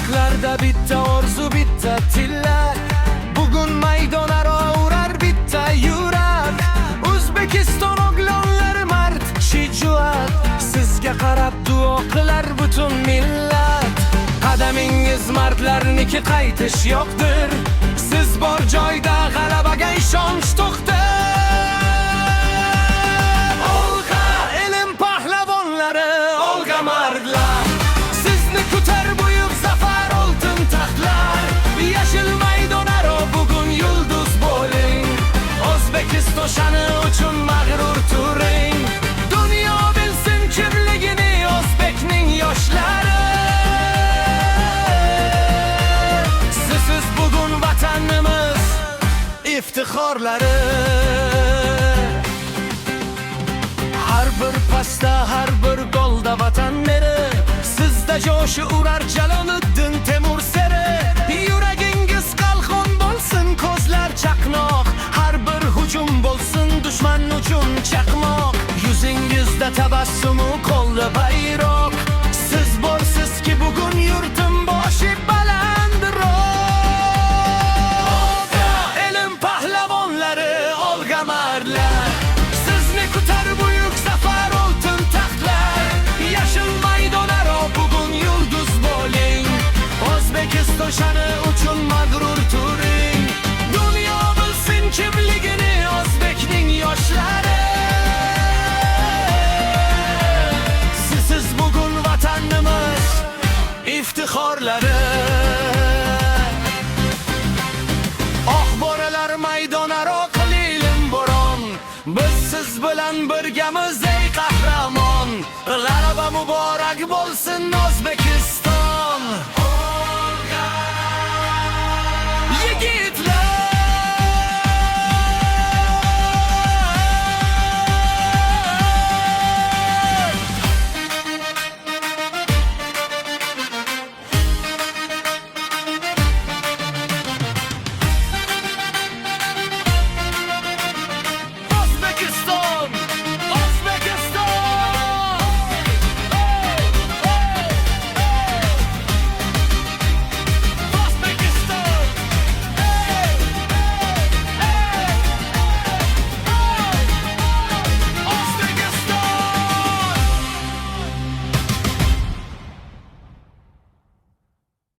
Quloqlarda bitta orzu, bitta tilak. Bugun maydonaro urar bitta yurak. O'zbekiston o'g'lonlari mard, shijoat. Sizga qarab duo qilar butun millat. Qadamingiz mardlarniki, qaytish yo'qdir. Siz bor joyda g'alabaga ishonch to'xtar. Olg'a ilm pahlavonlari, olg'a mardlar. Sizni kutar buyuk zafar, oltin taxtlar. Yashil maydonaro bugun yulduz bo'ling. O'zbekiston sha'ni uchun mag'rur turing. Dunyo bilsin kimligini o'zbekning yoshlari. Siz bugun vatanimiz iftixorlari. Har bir pasda, har bir golda vatan meri. Sizda jo'shi urar Jaloliddin Temur seri. Yuragingiz qalqon bo'lsin, ko'zlar chaqnoq. Har bir hujum bo'lsin dushman uchun chaqmoq. Yuzingizda tabassumu, qo'lda bayroq. Siz borsizki bugun yurtim boshi balandroq. Ilm pahlavonlari, olg'a mardlar. Sizni kutar buyuk zafar, oltin taxtlar. Yashil maydonaro bugun yulduz bo'ling. O'zbekiston sha'ni uchun mag'rur turing. Dunyo bilsin kimligini o'zbekning yoshlari. Siz bugun vatanimiz iftixorlari. Oq bo'ralar maydonaro qililin bo'ron. Biz siz bilan birgamiz ey qahramon. G'alaba muborak bo'lsin O'zbekiston.